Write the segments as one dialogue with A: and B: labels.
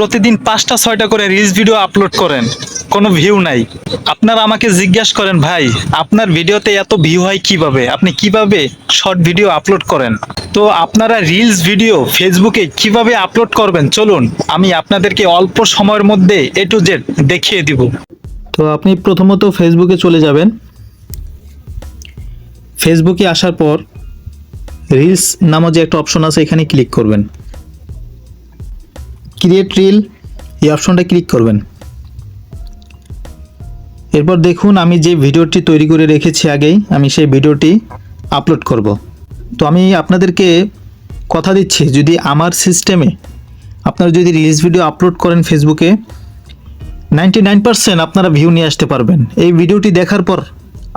A: প্রতিদিন 5টা 6টা করে রিলস ভিডিও আপলোড করেন, কোনো ভিউ নাই। আপনারা আমাকে জিজ্ঞাসা করেন, ভাই আপনার ভিডিওতে এত ভিউ হয় কিভাবে, আপনি কিভাবে শর্ট ভিডিও আপলোড করেন? তো আপনারা রিলস ভিডিও ফেসবুকে কিভাবে আপলোড করবেন, চলুন আমি আপনাদেরকে অল্প সময়ের মধ্যে A to Z দেখিয়ে দিব। তো আপনি প্রথমত ফেসবুকে চলে যাবেন। ফেসবুকে আসার পর রিলস নামে যে একটা অপশন আছে এখানে ক্লিক করবেন। ক্রিয়েট রিল এই অপশনটা ক্লিক করবেন। এরপর দেখুন আমি যে ভিডিওটি তৈরি করে রেখেছি আগেই, আমি সেই ভিডিওটি আপলোড করব। তো আমি আপনাদেরকে কথা দিচ্ছি, যদি আমার সিস্টেমে আপনারা যদি রিলস ভিডিও আপলোড করেন ফেসবুকে 99% আপনারা ভিউ নিয়ে আসতে পারবেন। এই ভিডিওটি দেখার পর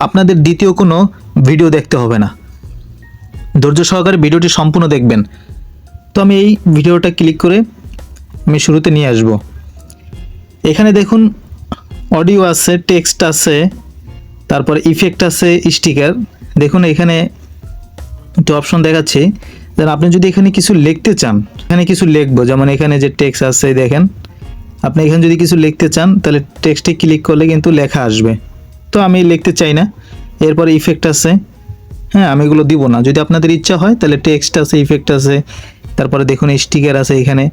A: আপনাদের দ্বিতীয় কোনো ভিডিও দেখতে হবে না। ধৈর্য সহকারে ভিডিওটি সম্পূর্ণ দেখবেন। তো আমি এই ভিডিওটা ক্লিক করে আমি শুরুতে নিয়ে আসব। এখানে দেখুন অডিও আছে, টেক্সট আছে, তারপর ইফেক্ট আছে, স্টিকার। দেখুন এখানে একটা অপশন দেখাচ্ছি, যেন আপনি যদি এখানে কিছু লিখতে চান, এখানে কিছু লিখবো, যেমন এখানে যে টেক্সট আছে দেখেন, আপনি এখানে যদি কিছু লিখতে চান তাহলে টেক্সটে ক্লিক করলে কিন্তু লেখা আসবে। তো আমি লিখতে চাই না। এরপরে ইফেক্ট আছে, হ্যাঁ আমি এগুলো দিব না। যদি আপনাদের ইচ্ছা হয় তাহলে টেক্সট আছে, ইফেক্ট আছে, তারপরে দেখুন স্টিকার আছে। এখানে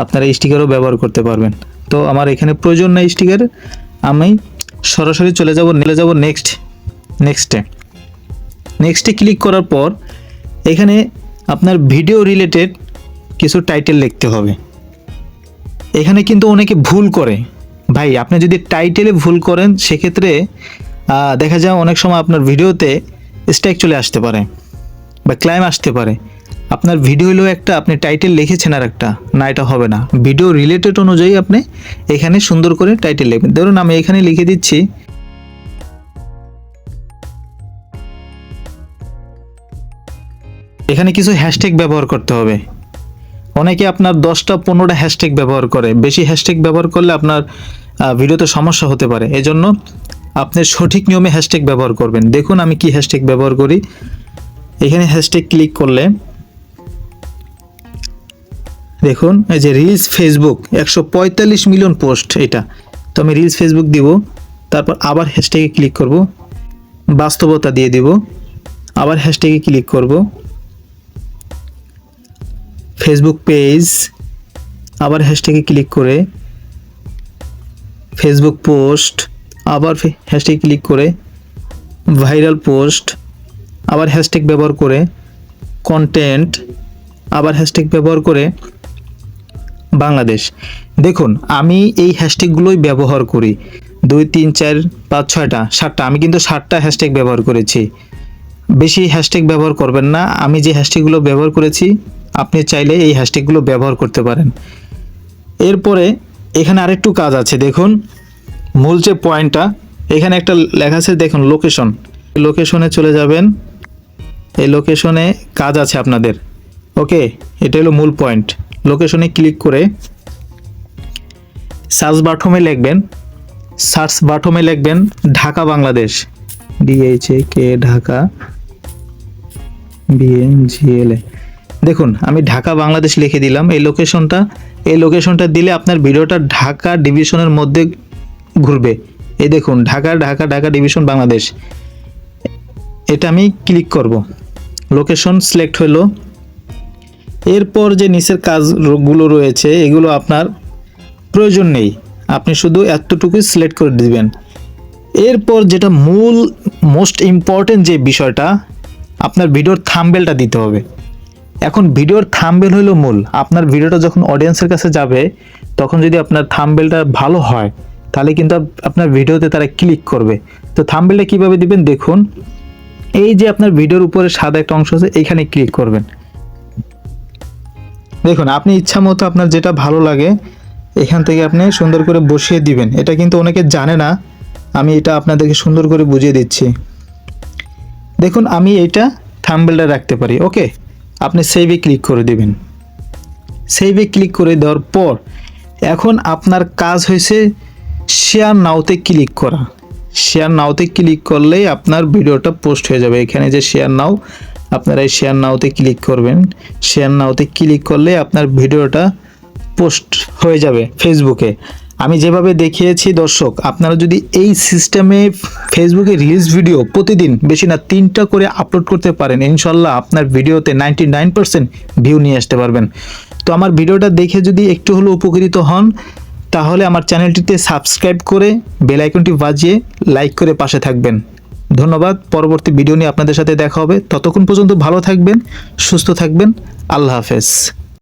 A: আপনারা স্টিকারও ব্যবহার করতে পারবেন। তো আমার এখানে প্রয়োজন নাই স্টিকার, আমি সরাসরি চলে যাব নেক্সটে ক্লিক করার পর এখানে আপনার ভিডিও রিলেটেড কিছু টাইটেল লিখতে হবে। এখানে কিন্তু অনেকে ভুল করে, ভাই আপনি যদি টাইটেলে ভুল করেন সেক্ষেত্রে দেখা যায় অনেক সময় আপনার ভিডিওতে স্ট্রাইক চলে আসতে পারে বা ক্লাইম আসতে পারে। আপনার ভিডিও হলো একটা, আপনি টাইটেল লিখেছেন আর একটা, না এটা হবে না। ভিডিও রিলেটেড অনুযায়ী আপনি এখানে সুন্দর করে টাইটেল লিখবেন। ধরুন আমি এখানে লিখে দিচ্ছি এখানে কিছু হ্যাশট্যাগ ব্যবহার করতে হবে। অনেকে আপনার 10টা 15টা হ্যাশট্যাগ ব্যবহার করে, বেশি হ্যাশট্যাগ ব্যবহার করলে আপনার ভিডিওতে সমস্যা হতে পারে। এজন্য আপনি সঠিক নিয়মে হ্যাশট্যাগ ব্যবহার করবেন। দেখুন আমি কি হ্যাশট্যাগ ব্যবহার করি। এখানে হ্যাশট্যাগ ক্লিক করলে দেখুন এই যে রিলস ফেসবুক 145 মিলিয়ন পোস্ট, এটা তো আমি রিলস ফেসবুক দিব। তারপর আবার হ্যাশট্যাগে ক্লিক করব, বাস্তবতা দিয়ে দিব, আবার হ্যাশট্যাগে ক্লিক করব, ফেসবুক পেজ, আবার হ্যাশট্যাগে ক্লিক করে ফেসবুক পোস্ট, আবার হ্যাশট্যাগে ক্লিক করে ভাইরাল পোস্ট, আবার হ্যাশট্যাগ ব্যবহার করে কন্টেন্ট, আবার হ্যাশট্যাগ ব্যবহার করে বাংলাদেশ। দেখুন আমি এই হ্যাশট্যাগুলোই ব্যবহার করি, 2 3 4 5 6টা 7টা, আমি কিন্তু 7টা হ্যাশট্যাগ ব্যবহার করেছি। বেশি হ্যাশট্যাগ ব্যবহার করবেন না। আমি যে হ্যাশট্যাগুলো ব্যবহার করেছি আপনি চাইলে এই হ্যাশট্যাগুলো ব্যবহার করতে পারেন। এরপরে এখানে আরেকটু কাজ আছে, দেখুন মূল যে পয়েন্টটা এখানে একটা লেখা আছে, দেখুন লোকেশনে চলে যাবেন। এই লোকেশনে কাজ আছে আপনাদের, ওকে এটা হলো মূল পয়েন্ট। লোকেশনে ক্লিক করে সার্চ বাটনে লিখবেন ঢাকা বাংলাদেশ, DHAK ঢাকা BNGLA। দেখুন আমি ঢাকা বাংলাদেশ লিখে দিলাম। এই লোকেশনটা দিলে আপনার ভিডিওটা ঢাকা ডিভিশনের মধ্যে ঘুরবে। এই দেখুন ঢাকা ডিভিশন বাংলাদেশ, এটা আমি ক্লিক করব। লোকেশন সিলেক্ট হলো। এরপর যে নিচের কাজগুলো রয়েছে এগুলো আপনার প্রয়োজন নেই, আপনি শুধু এতটুকুই সিলেক্ট করে দিবেন। এরপর যেটা মোস্ট ইম্পর্টেন্ট যে বিষয়টা, আপনার ভিডিওর থাম্বনেলটা দিতে হবে। এখন ভিডিওর থাম্বনেল হলো মূল। আপনার ভিডিওটা যখন অডিয়েন্সের কাছে যাবে তখন যদি আপনার থাম্বনেলটা ভালো হয় তাহলে কিন্তু আপনার ভিডিওতে তারা ক্লিক করবে। তো থাম্বনেলটা কিভাবে দিবেন, দেখুন এই যে আপনার ভিডিওর উপরে সাদা একটা অংশ আছে, এইখানে ক্লিক করবেন। দেখুন আপনি ইচ্ছা মতো আপনার যেটা ভালো লাগে এখান থেকে আপনি সুন্দর করে বসিয়ে দিবেন। এটা কিন্তু অনেকে জানে না, আমি এটা আপনাদেরকে সুন্দর করে বুঝিয়ে দিচ্ছি। দেখুন আমি এইটা থাম্বনেলটা রাখতে পারি, ওকে। আপনি সেভে ক্লিক করে দিবেন। সেভে ক্লিক করে দেওয়ার পর এখন আপনার কাজ হয়েছে শেয়ার নাওতে ক্লিক করা। শেয়ার নাওতে ক্লিক করলেই আপনার ভিডিওটা পোস্ট হয়ে যাবে। এখানে যে শেয়ার নাও, আপনারা এই শেয়ার নাওতে ক্লিক করবেন। শেয়ার নাওতে ক্লিক করলে আপনার ভিডিওটা পোস্ট হয়ে যাবে ফেসবুকে। আমি যেভাবে দেখিয়েছি দর্শক, আপনারা যদি এই সিস্টেমে ফেসবুকে রিলস ভিডিও প্রতিদিন বেশি না 3টা করে আপলোড করতে পারেন, ইনশাল্লাহ আপনার ভিডিওতে 99% ভিউ নিয়ে আসতে পারবেন। তো আমার ভিডিওটা দেখে যদি একটু হলেও উপকৃত হন, তাহলে আমার চ্যানেলটিতে সাবস্ক্রাইব করে বেল আইকনটি বাজিয়ে লাইক করে পাশে থাকবেন। ধন্যবাদ। পরবর্তী ভিডিও নিয়ে আপনাদের সাথে দেখা হবে। ততক্ষণ পর্যন্ত ভালো থাকবেন, সুস্থ থাকবেন। আল্লাহ হাফেজ।